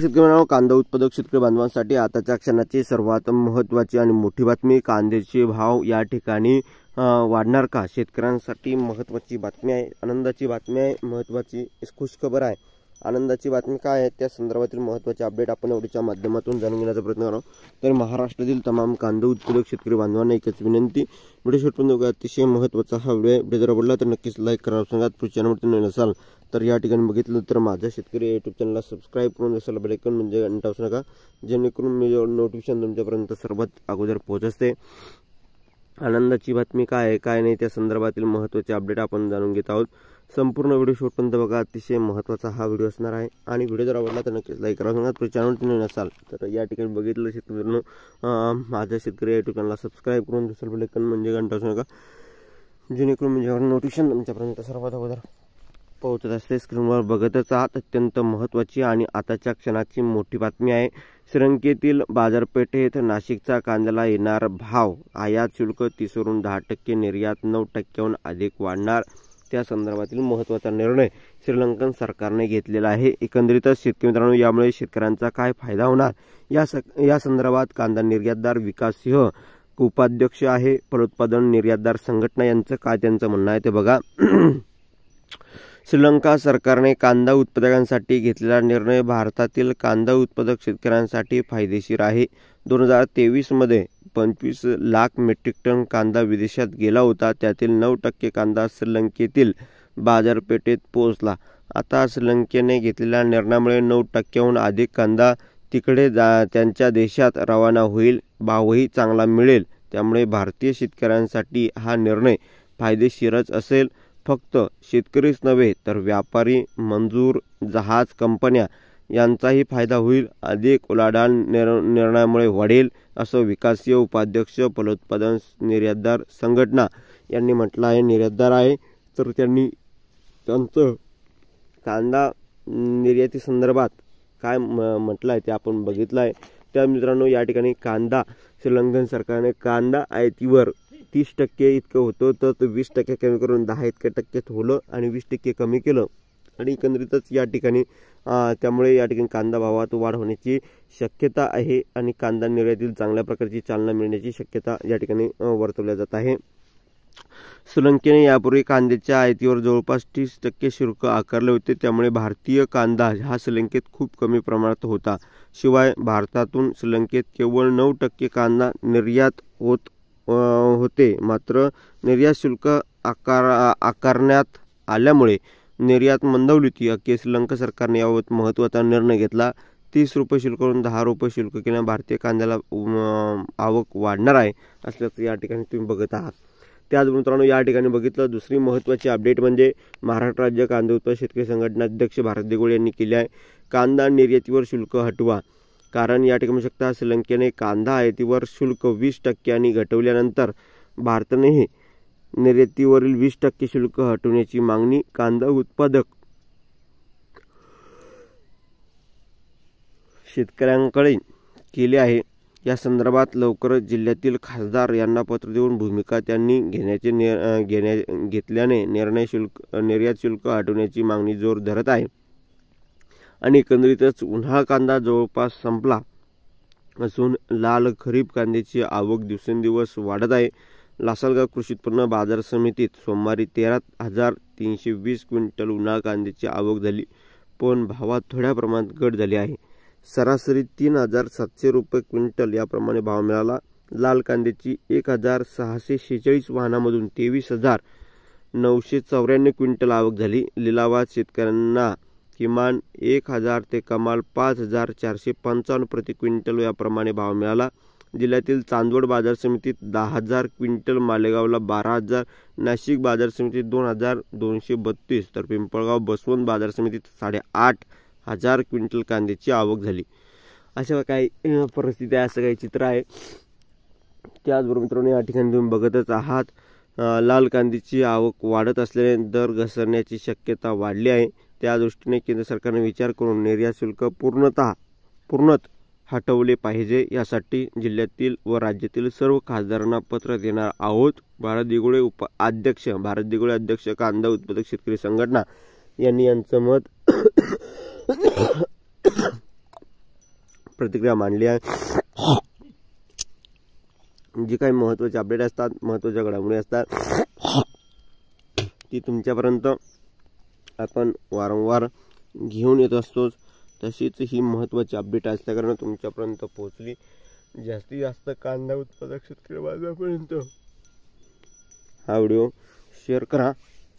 शेतकऱ्यांनो, कांदा उत्पादक शेतकरी बांधवांसाठी आताच्या क्षणाची सर्वात महत्त्वाची आणि मोठी बातमी, कांद्याचे भाव या ठिकाणी वाढणार का? शेतकऱ्यांसाठी महत्त्वाची बातमी आहे, आनंदाची बातमी आहे, महत्त्वाची खुशखबर आहे। आनंदाची बातमी काय आहे त्या संदर्भातील महत्त्वाचे अपडेट आपण एवढीच्या माध्यमातून जाणून घेण्याचा प्रयत्न करू। तर महाराष्ट्रातील तमाम कांदा उत्पादक शेतकरी बांधवांना एकच विनंती, व्हिडिओ शेवटपर्यंत अतिशय महत्त्वाचा हा व्हिडिओ जर आवडला तर नक्कीच लाईक करा। सांगा चॅनलवरती नवीन असाल तर या ठिकाणी बघितलं तर माझ्या शेतकरी यूट्यूब चॅनलला सबस्क्राईब करून असाल बेल आयकॉन म्हणजे घंटा वाजवू नका, जेणेकरून मी नोटिफिकेशन तुमच्यापर्यंत सर्वात अगोदर पोहोचते। आनंदाची बातमी काय आहे काय नाही त्या संदर्भातील महत्त्वाचे अपडेट आपण जाणून घेत आहोत। संपूर्ण व्हिडिओ शेवटपर्यंत बघा, अतिशय महत्त्वाचा हा व्हिडिओ असणार आहे आणि व्हिडिओ जर आवडला तर नक्कीच लाईक करा। सांगा चॅनलवरती नवीन असाल तर या ठिकाणी बघितलं शेतकऱ्यांनो, माझ्या शेतकरी यूट्यूब चॅनलला सबस्क्राईब करून असाल बेल आयकॉन म्हणजे घंटा वाजवू नका, जेणेकरून म्हणजे नोटिफिकेशन तुमच्यापर्यंत सर्वात अगोदर पोहोचत असते। स्क्रीनवर बघतच आहात अत्यंत महत्त्वाची आणि आताच्या क्षणाची मोठी बातमी आहे। श्रीलंकेतील बाजारपेठेत नाशिकचा कांद्याला येणार भाव, आयात शुल्क 30 वरून 10%, निर्यात 9%हून अधिक वाढणार, त्या संदर्भातील महत्त्वाचा निर्णय श्रीलंकन सरकारने घेतलेला आहे। एकंदरीतच शेतकरी मित्रांनो, यामुळे शेतकऱ्यांचा काय फायदा होणार या संदर्भात कांदा निर्यातदार विकास सिंह उपाध्यक्ष आहे फलोत्पादन निर्यातदार संघटना यांचं काय त्यांचं म्हणणं आहे ते बघा। श्रीलंका सरकारने कांदा उत्पादकांसाठी घेतलेला निर्णय भारतातील कांदा उत्पादक शेतकऱ्यांसाठी फायदेशीर आहे। 2023 मध्ये 25 लाख मेट्रिक टन कांदा विदेशात गेला होता, त्यातील 9% कांदा श्रीलंकेतील बाजारपेठेत पोहोचला। आता श्रीलंकेने घेतलेल्या निर्णयामुळे 9%हून अधिक कांदा तिकडे त्यांच्या देशात रवाना होईल, भावही चांगला मिळेल। त्यामुळे भारतीय शेतकऱ्यांसाठी हा निर्णय फायदेशीरच असेल। फक्त शेतकरीच नव्हे तर व्यापारी, मंजूर, जहाज कंपन्या यांचाही फायदा होईल, अधिक उलाढाल निर्णयामुळे वाढेल, असं विकासीय उपाध्यक्ष फलोत्पादन निर्यातदार संघटना यांनी म्हटलं आहे। निर्यातदार आहे तर त्यांनी त्यांचं कांदा निर्याती संदर्भात काय म्हटलं आहे ते आपण बघितलं आहे। त्या मित्रांनो, या ठिकाणी कांदा श्रीलंकन सरकारने कांदा आयातीवर 30% इतकं होतं तर 20% कमी करून 10% ठेवलं आणि 20% कमी केलं आणि एकंदरीतच या ठिकाणी त्यामुळे या ठिकाणी कांदा भावात वाढ होण्याची शक्यता आहे आणि कांदा निर्यातीला चांगल्या प्रकारची चालना मिळण्याची शक्यता या ठिकाणी वर्तवल्या जात आहे। श्रीलंकेने यापूर्वी कांद्याच्या आयातीवर जवळपास 30% शुल्क आकारले होते, त्यामुळे भारतीय कांदा हा श्रीलंकेत खूप कमी प्रमाणात होता। शिवाय भारतातून श्रीलंकेत केवळ 9% कांदा निर्यात होते, मात्र निर्यात शुल्क आकारण्यात आल्यामुळे निर्यात मंदावली होती। अखेर श्रीलंका सरकारने याबाबत महत्त्वाचा निर्णय घेतला। 30 रुपये शुल्कावरून 10 रुपये शुल्क केल्याने भारतीय कांद्याला आवक वाढणार आहे असल्याचं या ठिकाणी तुम्ही बघत आहात। त्याच मित्रांनो, या ठिकाणी बघितलं दुसरी महत्त्वाची अपडेट म्हणजे महाराष्ट्र राज्य कांदा उत्पादक शेतकरी संघटना अध्यक्ष भारत दिघोळे यांनी केली आहे, कांदा निर्यातीवर शुल्क हटवा। कारण या ठिकाणी शकता श्रीलंकेने कांदा आयातीवर शुल्क 20% घटवल्यानंतर भारतानेही निर्यातीवरील 20% शुल्क हटवण्याची मागणी कांदा उत्पादक शेतकऱ्यांकडे केली आहे। या संदर्भात लवकरच जिल्ह्यातील खासदार यांना पत्र देऊन भूमिका त्यांनी घेतल्याने निर्यात शुल्क हटवण्याची मागणी जोर धरत आहे आणि एकंदरीतच उन्हाळा कांदा जवळपास संपला असून लाल खरीप कांद्याची आवक दिवसेंदिवस वाढत आहे। लासलगाव कृषी उत्पन्न बाजार समितीत सोमवारी 13,320 क्विंटल उन्हाळा कांद्याची आवक झाली, पण भावात थोड्या प्रमाणात घट झाली आहे। सरासरी 3,700 रुपये क्विंटल याप्रमाणे भाव मिळाला। लाल कांद्याची 1,646 वाहनामधून 23,994 क्विंटल आवक झाली। लिलावात शेतकऱ्यांना किमान 1,000 ते कमाल 5,455 प्रति क्विंटल याप्रमाणे भाव मिळाला। जिल्ह्यातील चांदवड बाजार समितीत 10,000 क्विंटल, मालेगावला 12,000, नाशिक बाजार समितीत 2,232 तर पिंपळगाव बसवंत बाजार समितीत 8,500 क्विंटल कांद्याची आवक झाली। अशा काही परिस्थिती आहे, असं काही चित्र आहे। त्याचबरोबर मित्रांनो, या ठिकाणी तुम्ही बघतच आहात लाल कांद्याची आवक वाढत असल्याने दर घसरण्याची शक्यता वाढली आहे। त्या दृष्टीने केंद्र सरकारने विचार करून निर्यात शुल्क पूर्णतः हटवले पाहिजे, यासाठी जिल्ह्यातील व राज्यातील सर्व खासदारांना पत्र देणार आहोत। भारत दिघोळे अध्यक्ष कांदा उत्पादक शेतकरी संघटना यांनी यांचं मत प्रतिक्रिया मांडली आहे। जी काही महत्त्वाचे अपडेट असतात, महत्त्वाच्या घडामोडी असतात, ती तुमच्यापर्यंत आपण वारंवार घेऊन येत असतो। तशीच ही महत्त्वाची अपडेट असल्याकारणाने तुमच्यापर्यंत पोहोचली। जास्तीत जास्त कांदा उत्पादक शेतकरी बांधवांपर्यंत हा व्हिडिओ शेअर करा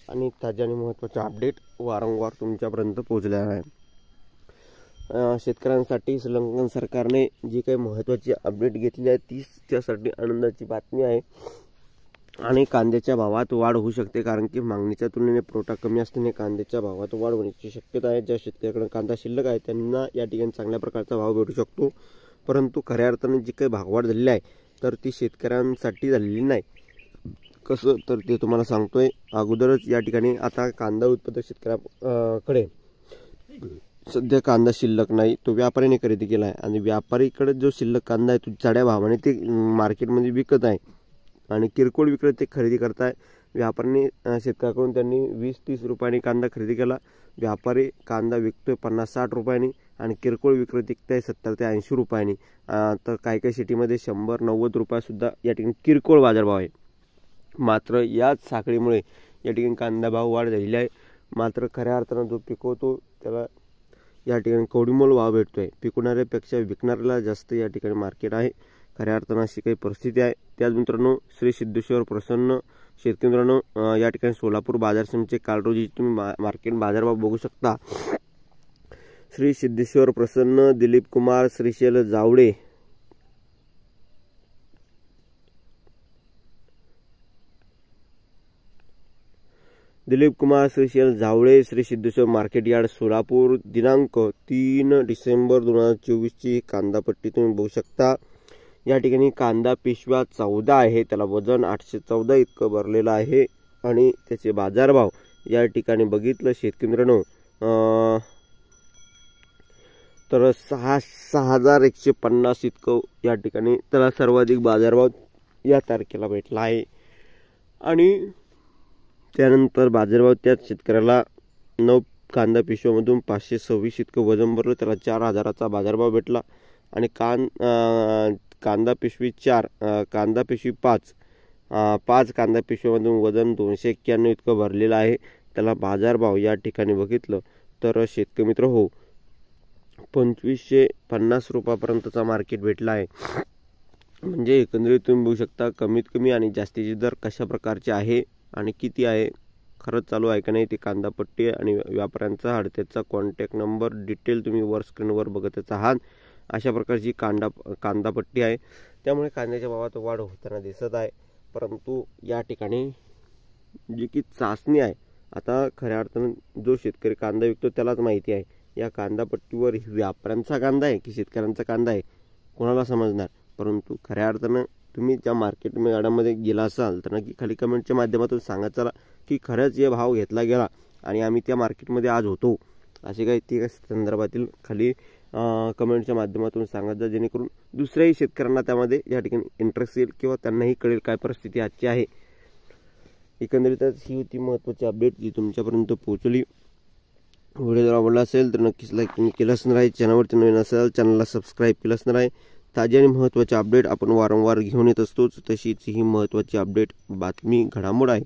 आणि ताज्या आणि महत्त्वाच्या अपडेट वारंवार तुमच्यापर्यंत पोहोचल्या आहे। शेतकऱ्यांसाठी श्रीलंकन सरकारने जी काही महत्त्वाची अपडेट घेतली आहे ती त्यासाठी आनंदाची बातमी आहे। आणि कांद्याच्या भावात वाढ होऊ शकते, कारण की मागणीच्या तुलनेने पुरवठा कमी असल्याने कांद्याच्या भावात वाढ होण्याची शक्यता आहे। ज्या शेतकऱ्यांकडे कांदा शिल्लक आहे त्यांना या ठिकाणी चांगल्या प्रकारचा भाव भेटू शकतो, परंतु खऱ्या अर्थाने जी काही भाववाढ झालेली आहे तर ती शेतकऱ्यांसाठी झालेली नाही। कसं तर ते तुम्हाला सांगतोय अगोदरच। या ठिकाणी आता कांदा उत्पादक शेतकऱ्याकडे सध्या कांदा शिल्लक नाही, तो व्यापाऱ्याने खरेदी केला आहे आणि व्यापारीकडे जो शिल्लक कांदा आहे तो चढ्या भावाने ते मार्केटमध्ये विकत आहे आणि किरकोळ विक्रेते खरेदी करताय। व्यापाऱ्याने शेतकऱ्याकडून त्यांनी 20-30 रुपयांनी कांदा खरेदी केला, व्यापारी कांदा विकतोय 50-60 रुपयांनी आणि किरकोळ विक्रेते विकताय 70 ते 80 रुपयांनी। तर काही काही सिटीमध्ये 100-90 रुपयासुद्धा या ठिकाणी किरकोळ बाजारभाव आहे। मात्र याच साखळीमुळे या ठिकाणी कांदा भाव वाढ झालेली आहे। मात्र खऱ्या अर्थानं जो पिकवतो त्याला या ठिकाणी कवडीमोल भाव भेटतोय, पिकवणाऱ्यापेक्षा विकणाऱ्याला जास्त या ठिकाणी मार्केट आहे। खऱ्या अर्थानं अशी काही परिस्थिती आहे। त्याच मित्रांनो, श्री सिद्धेश्वर प्रसन्न शेतकरी मित्रांनो, या ठिकाणी सोलापूर बाजार समितीचे काल रोजी तुम्ही मार्केट बाजारभाव बघू शकता। श्री सिद्धेश्वर प्रसन्न दिलीप कुमार श्रीशैल जावळे श्रीशैल जावळे श्री सिद्धेश्वर मार्केट यार्ड सोलापूर दिनांक 3 डिसेंबर 2024 ची कांदा पट्टी तुम्ही बघू शकता। या ठिकाणी कांदा पिशव्या 14 आहे, त्याला वजन 814 इतकं भरलेलं आहे आणि त्याचे बाजारभाव या ठिकाणी बघितलं शेतकरी मित्रांनो तर 6,150 इतकं या ठिकाणी त्याला सर्वाधिक बाजारभाव या तारखेला भेटला आहे। आणि त्यानंतर बाजारभाव त्याच शेतकऱ्याला 9 कांदा पिशव्यामधून 526 इतकं वजन भरलं, त्याला 4,000चा बाजारभाव भेटला। आणि कांदा पिशवी 4 कांदा पिशवी 5 कांदा पिशव्यामधून वजन 291 इतकं भरलेलं आहे, त्याला बाजारभाव या ठिकाणी बघितलं तर शेतकरी मित्र 2550 रुपयापर्यंतचा मार्केट भेटला आहे। म्हणजे एकंदरीत तुम्ही बघू शकता कमीत कमी आणि जास्तीचे दर कशा प्रकारचे आहे आणि किती आहे, खरंच चालू आहे का नाही ते कांदा पट्टी आणि व्यापाऱ्यांचा हडत्याचा कॉन्टॅक्ट नंबर डिटेल तुम्ही वर स्क्रीनवर बघतच आहात। अशा प्रकारची कांदा पट्टी आहे। त्यामुळे कांद्याच्या भावात वाढ होताना दिसत आहे, परंतु या ठिकाणी जी की चाचणी आहे आता खऱ्या अर्थानं जो शेतकरी कांदा विकतो त्यालाच माहिती आहे या कांदा पट्टीवर व्यापाऱ्यांचा कांदा आहे की शेतकऱ्यांचा कांदा आहे कोणाला समजणार। परंतु खऱ्या अर्थानं तुम्ही त्या मार्केट यार्डामध्ये गेला असाल तर नक्की खाली कमेंटच्या माध्यमातून सांगत चला की खरंच हे भाव घेतला गेला आणि आम्ही त्या मार्केटमध्ये आज होतो, असे काही त्या संदर्भातील खाली कमेंटच्या माध्यमातून सांगत जा, जेणेकरून दुसऱ्याही शेतकऱ्यांना त्यामध्ये या ठिकाणी इंटरेस्ट येईल किंवा त्यांनाही कळेल काय परिस्थिती आजची आहे। एकंदरीतच ही होती महत्त्वाची अपडेट जी तुमच्यापर्यंत पोहोचली। व्हिडिओ जर आवडला असेल तर नक्कीच लाईक तुम्ही केलं असणार आहे, चॅनलवरती नवीन असेल चॅनलला सबस्क्राईब केलं असणार आहे। ताजी आणि महत्त्वाची अपडेट आपण वारंवार घेऊन येत असतोच, तशीच ही महत्त्वाची अपडेट बातमी घडामोड आहे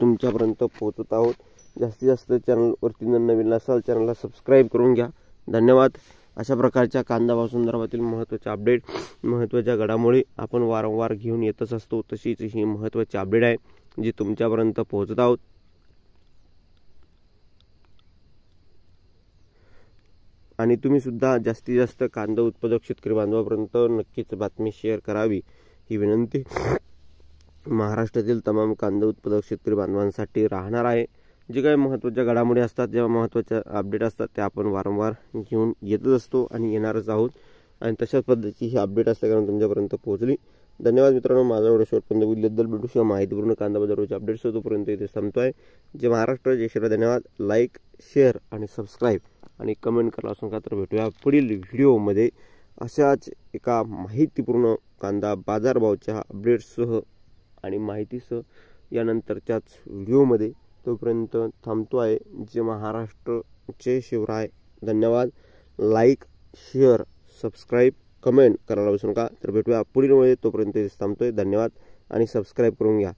तुमच्यापर्यंत पोहोचत आहोत। जास्तीत जास्त चॅनलवरती नवीन असाल चॅनलला सबस्क्राईब करून घ्या। धन्यवाद। अशा प्रकारच्या कांदा भाव संदर्भातील महत्त्वाच्या अपडेट महत्त्वाच्या घडामोडी आपण वारंवार घेऊन येतच असतो, तशीच ही महत्त्वाची अपडेट आहे जी तुमच्यापर्यंत पोहोचत आहोत। आणि तुम्ही सुद्धा जास्तीत जास्त कांदा उत्पादक शेतकरी बांधवापर्यंत नक्कीच बातमी शेअर करावी ही विनंती महाराष्ट्रातील तमाम कांदा उत्पादक शेतकरी बांधवांसाठी राहणार आहे। जे काही महत्त्वाच्या घडामोडी असतात, जेव्हा महत्त्वाच्या अपडेट असतात त्या आपण वारंवार घेऊन येतच असतो आणि येणारच आहोत आणि तशाच पद्धतीची ही अपडेट असल्याकारणे तुमच्यापर्यंत पोहोचली। धन्यवाद मित्रांनो, माझा व्हिडिओ शेवटपर्यंत बघितल्याबद्दल भेटू शिवाय माहितीपूर्ण कांदा बाजाराचे अपडेट्स तोपर्यंत इथे संपतोय। जय महाराष्ट्र, जय श्रीराम। धन्यवाद। लाईक, शेअर आणि सबस्क्राईब आणि कमेंट करा असं का तर भेटूया पुढील व्हिडिओमध्ये अशाच एका माहितीपूर्ण कांदा बाजारभावाच्या अपडेट्ससह आणि माहितीसह यानंतरच्याच व्हिडिओमध्ये। तोपर्यंत थांबतो आहे। जय महाराष्ट्र, जय शिवराय। धन्यवाद। लाईक, शेअर, सबस्क्राईब, कमेंट करायला विसरू नका. तर भेटूया पुढील वेळी, तोपर्यंत थांबतोय. धन्यवाद आणि सबस्क्राईब करून घ्या.